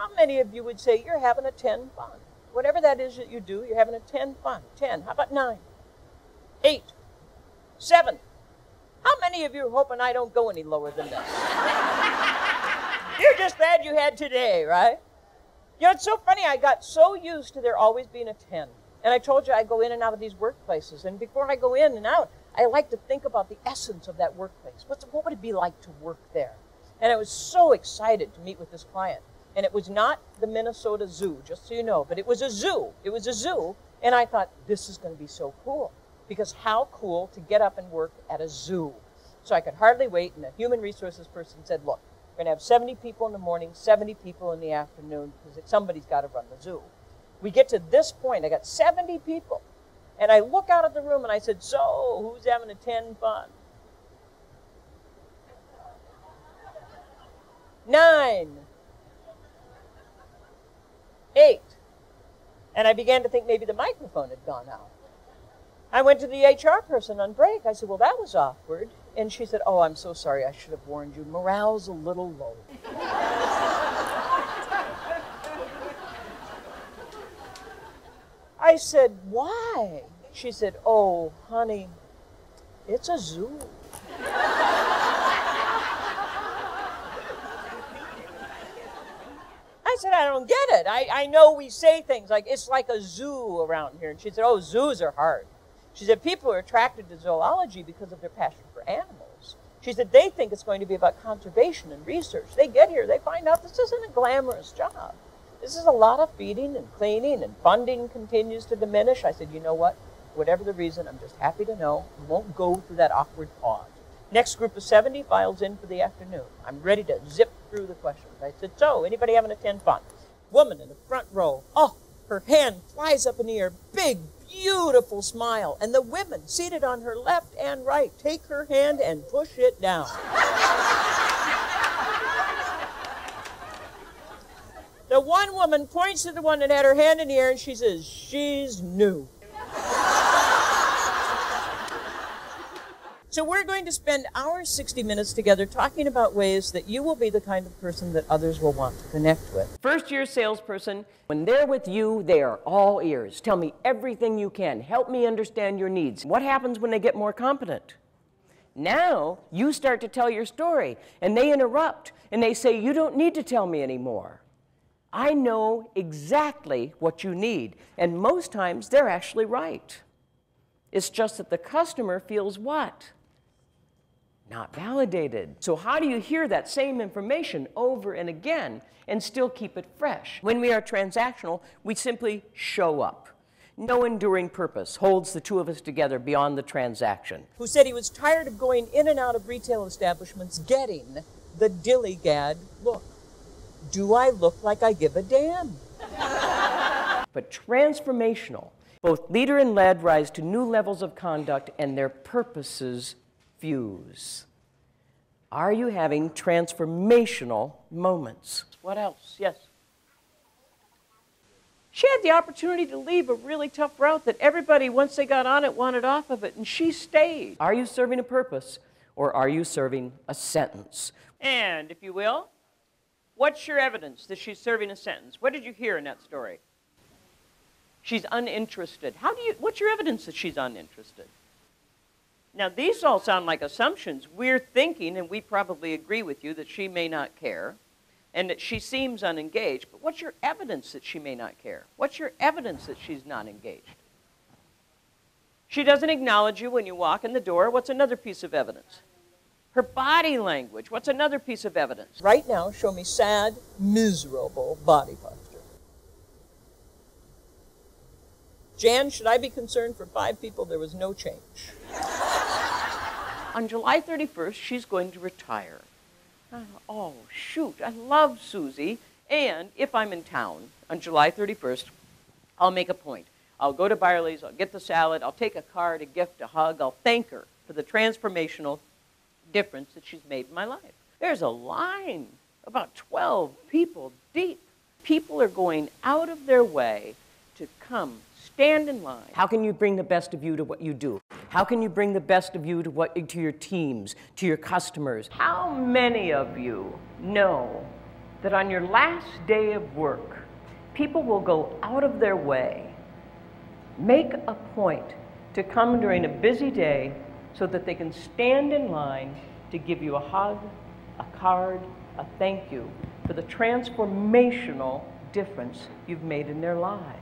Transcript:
how many of you would say you're having a 10 fun? Whatever that is that you do, you're having a 10 fun. 10. How about 9? 8? 7? How many of you are hoping I don't go any lower than this? You're just glad you had today, right? You know, it's so funny. I got so used to there always being a 10. And I told you I go in and out of these workplaces. And before I go in and out, I like to think about the essence of that workplace. What would it be like to work there? And I was so excited to meet with this client. And it was not the Minnesota Zoo, just so you know, but it was a zoo. It was a zoo. And I thought, this is going to be so cool. Because how cool to get up and work at a zoo. So I could hardly wait. And the human resources person said, look, we're going to have 70 people in the morning, 70 people in the afternoon, because somebody's got to run the zoo. We get to this point, I got 70 people. And I look out of the room and I said, so, who's having a 10 fun? 9. 8. And I began to think maybe the microphone had gone out. I went to the HR person on break. I said, well, that was awkward. And she said, oh, I'm so sorry. I should have warned you. Morale's a little low. I said, why? She said, oh, honey, it's a zoo. I said, I don't get it. I know we say things like, it's like a zoo around here. And she said, oh, zoos are hard. She said, people are attracted to zoology because of their passion for animals. She said, they think it's going to be about conservation and research. They get here, they find out this isn't a glamorous job. This is a lot of feeding and cleaning, and funding continues to diminish. I said, you know what? Whatever the reason, I'm just happy to know you won't go through that awkward pause. Next group of 70 files in for the afternoon. I'm ready to zip through the questions. I said, so, anybody having a 10 fun? Woman in the front row. Oh, her hand flies up in the air. Big, beautiful smile. And the women seated on her left and right take her hand and push it down. The one woman points to the one that had her hand in the air and she says, she's new. So we're going to spend our 60 minutes together talking about ways that you will be the kind of person that others will want to connect with. First-year salesperson, when they're with you, they are all ears. Tell me everything you can. Help me understand your needs. What happens when they get more competent? Now, you start to tell your story, and they interrupt, and they say, you don't need to tell me anymore. I know exactly what you need, and most times they're actually right. It's just that the customer feels what? Not validated. So how do you hear that same information over and again and still keep it fresh? When we are transactional, we simply show up. No enduring purpose holds the two of us together beyond the transaction. Who said he was tired of going in and out of retail establishments getting the dilly-gad look. Do I look like I give a damn? But transformational. Both leader and led rise to new levels of conduct and their purposes fuse. Are you having transformational moments? What else? Yes? She had the opportunity to leave a really tough route that everybody, once they got on it, wanted off of it, and she stayed. Are you serving a purpose, or are you serving a sentence? And, if you will, what's your evidence that she's serving a sentence? What did you hear in that story? She's uninterested. What's your evidence that she's uninterested? Now, these all sound like assumptions. We're thinking, and we probably agree with you, that she may not care and that she seems unengaged. But what's your evidence that she may not care? What's your evidence that she's not engaged? She doesn't acknowledge you when you walk in the door. What's another piece of evidence? Her body language. What's another piece of evidence? Right now, show me sad, miserable body posture. Jan, should I be concerned? For 5 people, there was no change. On July 31st, she's going to retire. Oh, shoot, I love Susie. And if I'm in town on July 31st, I'll make a point. I'll go to Byerly's, I'll get the salad, I'll take a card, a gift, a hug, I'll thank her for the transformational difference that she's made in my life. There's a line, about 12 people deep. People are going out of their way to come stand in line. How can you bring the best of you to what you do? How can you bring the best of you to your teams, to your customers? How many of you know that on your last day of work, people will go out of their way, make a point to come during a busy day so that they can stand in line to give you a hug, a card, a thank you for the transformational difference you've made in their lives.